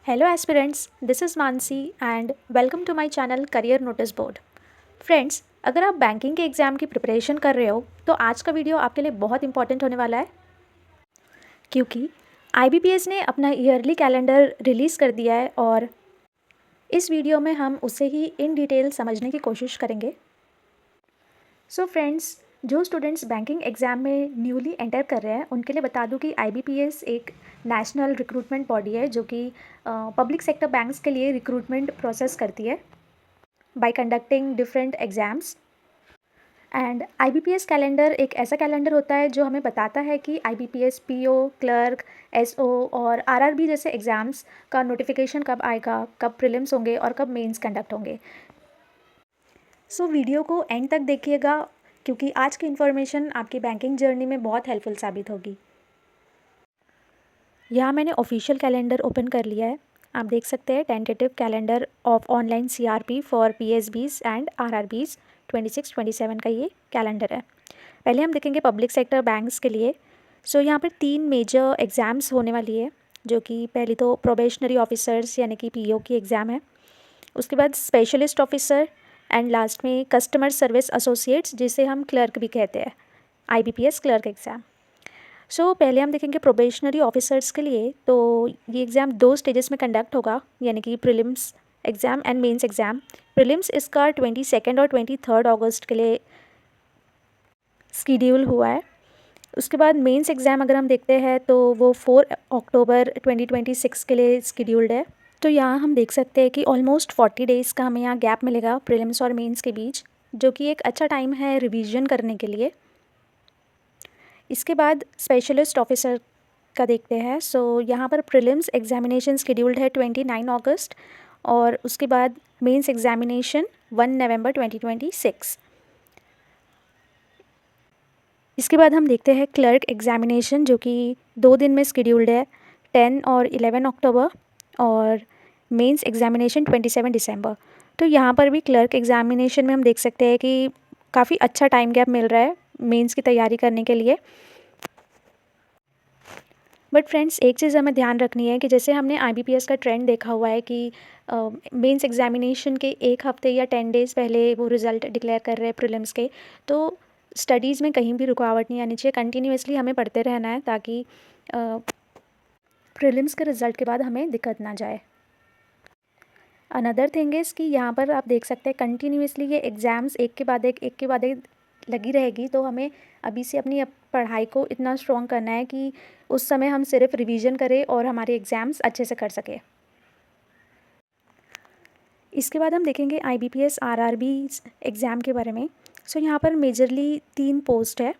Hello aspirants, this is Mansi and welcome to my channel Career Notice Board. Friends, अगर आप banking के exam की preparation कर रहे हो तो आज का वीडियो आपके लिए बहुत इंपॉर्टेंट होने वाला है क्योंकि आईबीपीएस ने अपना ईयरली कैलेंडर रिलीज़ कर दिया है और इस वीडियो में हम उसे ही इन डिटेल समझने की कोशिश करेंगे। सो फ्रेंड्स, जो स्टूडेंट्स बैंकिंग एग्ज़ाम में न्यूली एंटर कर रहे हैं उनके लिए बता दूं कि आईबीपीएस एक नेशनल रिक्रूटमेंट बॉडी है जो कि पब्लिक सेक्टर बैंक्स के लिए रिक्रूटमेंट प्रोसेस करती है bye conducting different exams. And IBPS calendar एक ऐसा कैलेंडर होता है जो हमें बताता है कि आईबीपीएस पीओ, क्लर्क, एसओ और आरआरबी जैसे एग्ज़ाम्स का नोटिफिकेशन कब आएगा, कब प्रीलिम्स होंगे और कब मेंस कंडक्ट होंगे। सो वीडियो को एंड तक देखिएगा क्योंकि आज की इन्फॉर्मेशन आपकी बैंकिंग जर्नी में बहुत हेल्पफुल साबित होगी। यहाँ मैंने ऑफिशियल कैलेंडर ओपन कर लिया है। आप देख सकते हैं tentative calendar of online CRP for PSBs and RRBs 26-27 का ये कैलेंडर है। पहले हम देखेंगे पब्लिक सेक्टर बैंक्स के लिए। सो यहाँ पर 3 मेजर एग्ज़ाम्स होने वाली है जो कि पहली तो प्रोबेशनरी ऑफिसर्स यानी कि पीओ की एग्ज़ाम है, उसके बाद स्पेशलिस्ट ऑफिसर एंड लास्ट में कस्टमर सर्विस एसोसिएट्स जिसे हम क्लर्क भी कहते हैं, आईबीपीएस क्लर्क एग्ज़ाम। सो पहले हम देखेंगे प्रोबेशनरी ऑफिसर्स के लिए। तो ये एग्ज़ाम 2 स्टेजेस में कंडक्ट होगा यानी कि prelims exam and mains exam. Prelims इसका 22 और 23 अगस्त के लिए स्कीड्यूल हुआ है। उसके बाद मेंस एग्ज़ाम अगर हम देखते हैं तो वो 4 अक्टूबर 2026 के लिए स्कीड्यूल्ड है। तो यहाँ हम देख सकते हैं कि ऑलमोस्ट 40 डेज़ का हमें यहाँ गैप मिलेगा प्रीलिम्स और मेंस के बीच, जो कि एक अच्छा टाइम है रिवीजन करने के लिए। इसके बाद स्पेशलिस्ट ऑफिसर का देखते हैं। सो यहाँ पर प्रीलिम्स एग्जामिनेशन शेड्यूल्ड है 29 अगस्त और उसके बाद मेंस एग्जामिनेशन 1 नवंबर 2026। इसके बाद हम देखते हैं क्लर्क एग्जामिनेशन जो कि 2 दिन में शेड्यूल्ड है 10 और 11 अक्टूबर और मेंस एग्जामिनेशन 27 दिसंबर। तो यहाँ पर भी क्लर्क एग्जामिनेशन में हम देख सकते हैं कि काफ़ी अच्छा टाइम गैप मिल रहा है मेंस की तैयारी करने के लिए। बट फ्रेंड्स, एक चीज़ हमें ध्यान रखनी है कि जैसे हमने आईबीपीएस का ट्रेंड देखा हुआ है कि मेंस एग्जामिनेशन के 1 हफ्ते या 10 डेज़ पहले वो रिज़ल्ट डिक्लेयर कर रहे हैं प्रीलिम्स के। तो स्टडीज़ में कहीं भी रुकावट नहीं आनी चाहिए, कंटिन्यूअसली हमें पढ़ते रहना है ताकि प्रीलिम्स के रिज़ल्ट के बाद हमें दिक्कत ना जाए। अनदर थिंग इज़ कि यहाँ पर आप देख सकते हैं कंटिन्यूअसली ये एग्ज़ाम्स एक के बाद एक लगी रहेगी। तो हमें अभी से अपनी पढ़ाई को इतना स्ट्रॉन्ग करना है कि उस समय हम सिर्फ रिवीजन करें और हमारे एग्ज़ाम्स अच्छे से कर सकें। इसके बाद हम देखेंगे आईबीपीएस आरआरबी एग्ज़ाम के बारे में। सो यहाँ पर मेजरली 3 पोस्ट है,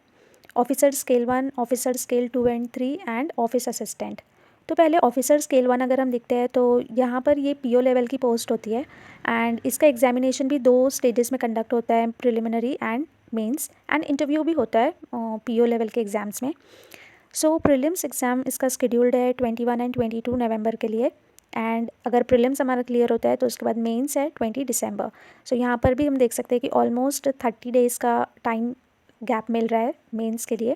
officer scale 1, officer scale 2 and 3 and office assistant. तो पहले ऑफिसर स्केल 1 अगर हम देखते हैं तो यहाँ पर ये पीओ लेवल की पोस्ट होती है एंड इसका एग्जामिनेशन भी 2 स्टेजेस में कंडक्ट होता है, preliminary and mains and interview भी होता है पीओ लेवल के एग्ज़ाम्स में। सो प्रीलिम्स एग्ज़ाम इसका शेड्यूल्ड है 21 एंड 22 नवंबर के लिए एंड अगर प्रीलिम्स हमारा क्लियर होता है तो उसके बाद मेंस है 20 दिसंबर। सो यहाँ पर भी हम देख सकते हैं कि ऑलमोस्ट 30 डेज़ का टाइम गैप मिल रहा है मेंस के लिए।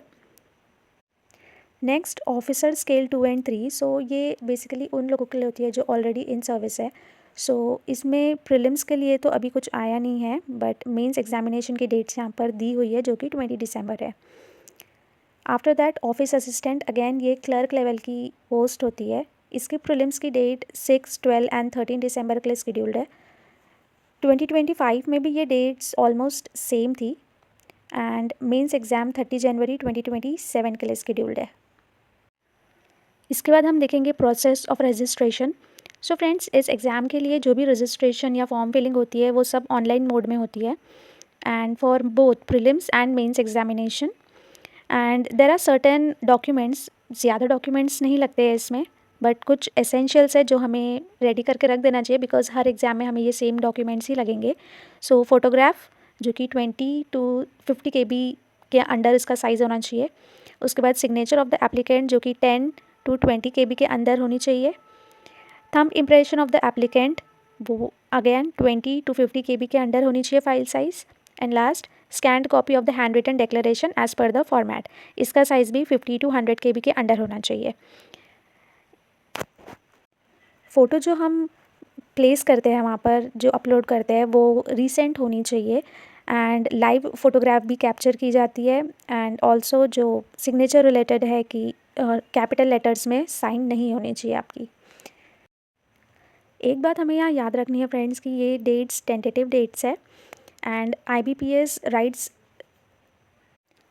Next officer scale 2 and 3। सो ये बेसिकली उन लोगों के लिए होती है जो ऑलरेडी इन सर्विस है। सो इसमें प्रीलिम्स के लिए तो अभी कुछ आया नहीं है बट मेंस एग्जामिनेशन की डेट्स यहाँ पर दी हुई है जो कि 20 दिसंबर है। After that office assistant, again ये क्लर्क लेवल की पोस्ट होती है। इसकी प्रीलिम्स की डेट 6, 12 एंड 13 दिसंबर के लिए शेड्यूल्ड है। 2025 में भी ये डेट्स ऑलमोस्ट सेम थी एंड मेंस एग्ज़ाम 30 जनवरी 2027 के लिए शेड्यूल्ड है। इसके बाद हम देखेंगे process of registration. So friends, इस एग्ज़ाम के लिए जो भी रजिस्ट्रेशन या फॉर्म फिलिंग होती है वो सब ऑनलाइन मोड में होती है and for both prelims and mains examination. And there are certain documents, ज़्यादा डॉक्यूमेंट्स नहीं लगते हैं इसमें बट कुछ एसेंशियल्स है जो हमें रेडी करके रख देना चाहिए बिकॉज हर एग्ज़ाम में हमें ये सेम डॉक्यूमेंट्स ही लगेंगे। सो फोटोग्राफ जो कि 20 to 50 KB के अंडर इसका साइज़ होना चाहिए। उसके बाद सिग्नेचर ऑफ द एप्लीकेंट जो कि 10 to 20 KB के अंदर होनी चाहिए। Thumb impression of the applicant वो अगेन 20 to 50 KB के अंडर होनी चाहिए file size. And last scanned copy of the hand written declaration as per the format, इसका साइज़ भी 50 to 100 KB के अंडर होना चाहिए। फ़ोटो जो हम प्लेस करते हैं वहाँ पर, जो अपलोड करते हैं, वो रीसेंट होनी चाहिए एंड लाइव फ़ोटोग्राफ भी कैप्चर की जाती है। एंड ऑल्सो जो सिग्नेचर रिलेटेड है कि कैपिटल लेटर्स में साइन नहीं होनी चाहिए आपकी। एक बात हमें यहाँ याद रखनी है फ्रेंड्स कि ये डेट्स टेंटेटिव डेट्स है एंड IBPS राइट्स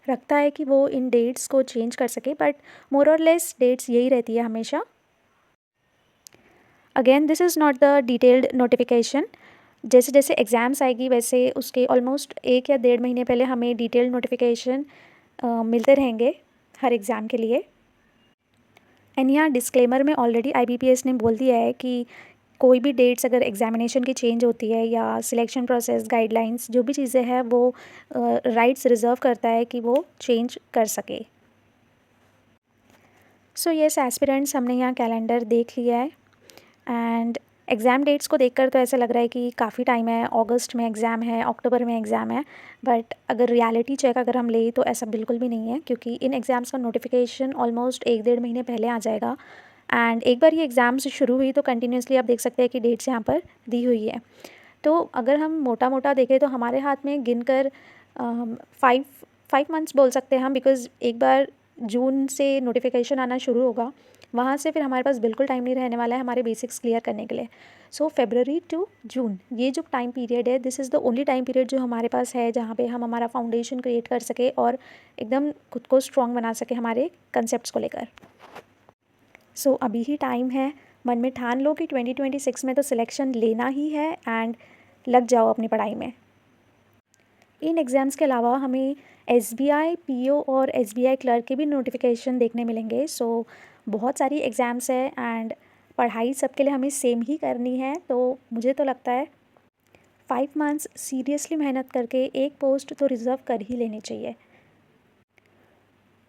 रखता है कि वो इन डेट्स को चेंज कर सके, बट मोर और लेस डेट्स यही रहती है हमेशा। Again this is not the detailed notification. जैसे जैसे एग्ज़ाम्स आएगी वैसे उसके ऑलमोस्ट 1 या 1.5 महीने पहले हमें डिटेल्ड नोटिफिकेशन मिलते रहेंगे हर एग्ज़ाम के लिए। एंड यहाँ डिस्क्लेमर में ऑलरेडी IBPS ने बोल दिया है कि कोई भी डेट्स अगर एग्जामिनेशन की चेंज होती है या सिलेक्शन प्रोसेस गाइडलाइंस जो भी चीज़ें हैं वो राइट्स रिज़र्व करता है कि वो चेंज कर सके। सो येस एस्पिरेंट्स, हमने यहाँ कैलेंडर देख लिया है एंड एग्ज़ाम डेट्स को देखकर तो ऐसा लग रहा है कि काफ़ी टाइम है, अगस्त में एग्ज़ाम है, अक्टूबर में एग्ज़ाम है, बट अगर रियलिटी चेक अगर हम लें तो ऐसा बिल्कुल भी नहीं है, क्योंकि इन एग्ज़ाम्स का नोटिफिकेशन ऑलमोस्ट 1-1.5 महीने पहले आ जाएगा। एंड एक बार ये एग्ज़ाम्स शुरू हुई तो कंटिन्यूसली आप देख सकते हैं कि डेट्स यहाँ पर दी हुई है। तो अगर हम मोटा मोटा देखें तो हमारे हाथ में गिनकर 5 मंथ्स बोल सकते हैं हम, बिकॉज़ एक बार जून से नोटिफिकेशन आना शुरू होगा, वहाँ से फिर हमारे पास बिल्कुल टाइम नहीं रहने वाला है हमारे बेसिक्स क्लियर करने के लिए। सो फरवरी टू जून ये जो टाइम पीरियड है, this is the only time period जो हमारे पास है जहाँ पे हम हमारा फाउंडेशन क्रिएट कर सके और एकदम खुद को स्ट्रॉन्ग बना सके हमारे कंसेप्ट्स को लेकर। सो अभी ही टाइम है, मन में ठान लो कि 2026 में तो सिलेक्शन लेना ही है एंड लग जाओ अपनी पढ़ाई में। इन एग्ज़ाम्स के अलावा हमें SBI PO और SBI क्लर्क के भी नोटिफिकेशन देखने मिलेंगे। सो बहुत सारी एग्ज़ाम्स है एंड पढ़ाई सबके लिए हमें सेम ही करनी है, तो मुझे तो लगता है 5 मंथ्स सीरियसली मेहनत करके एक पोस्ट तो रिज़र्व कर ही लेनी चाहिए।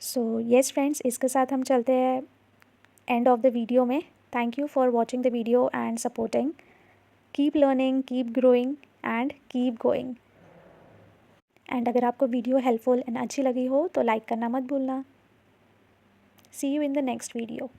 सो येस फ्रेंड्स, इसके साथ हम चलते हैं एंड ऑफ द वीडियो में। Thank you for watching the video and supporting. Keep learning, keep growing and keep going. And अगर आपको वीडियो हेल्पफुल एंड अच्छी लगी हो तो लाइक करना मत भूलना। See you in the next video.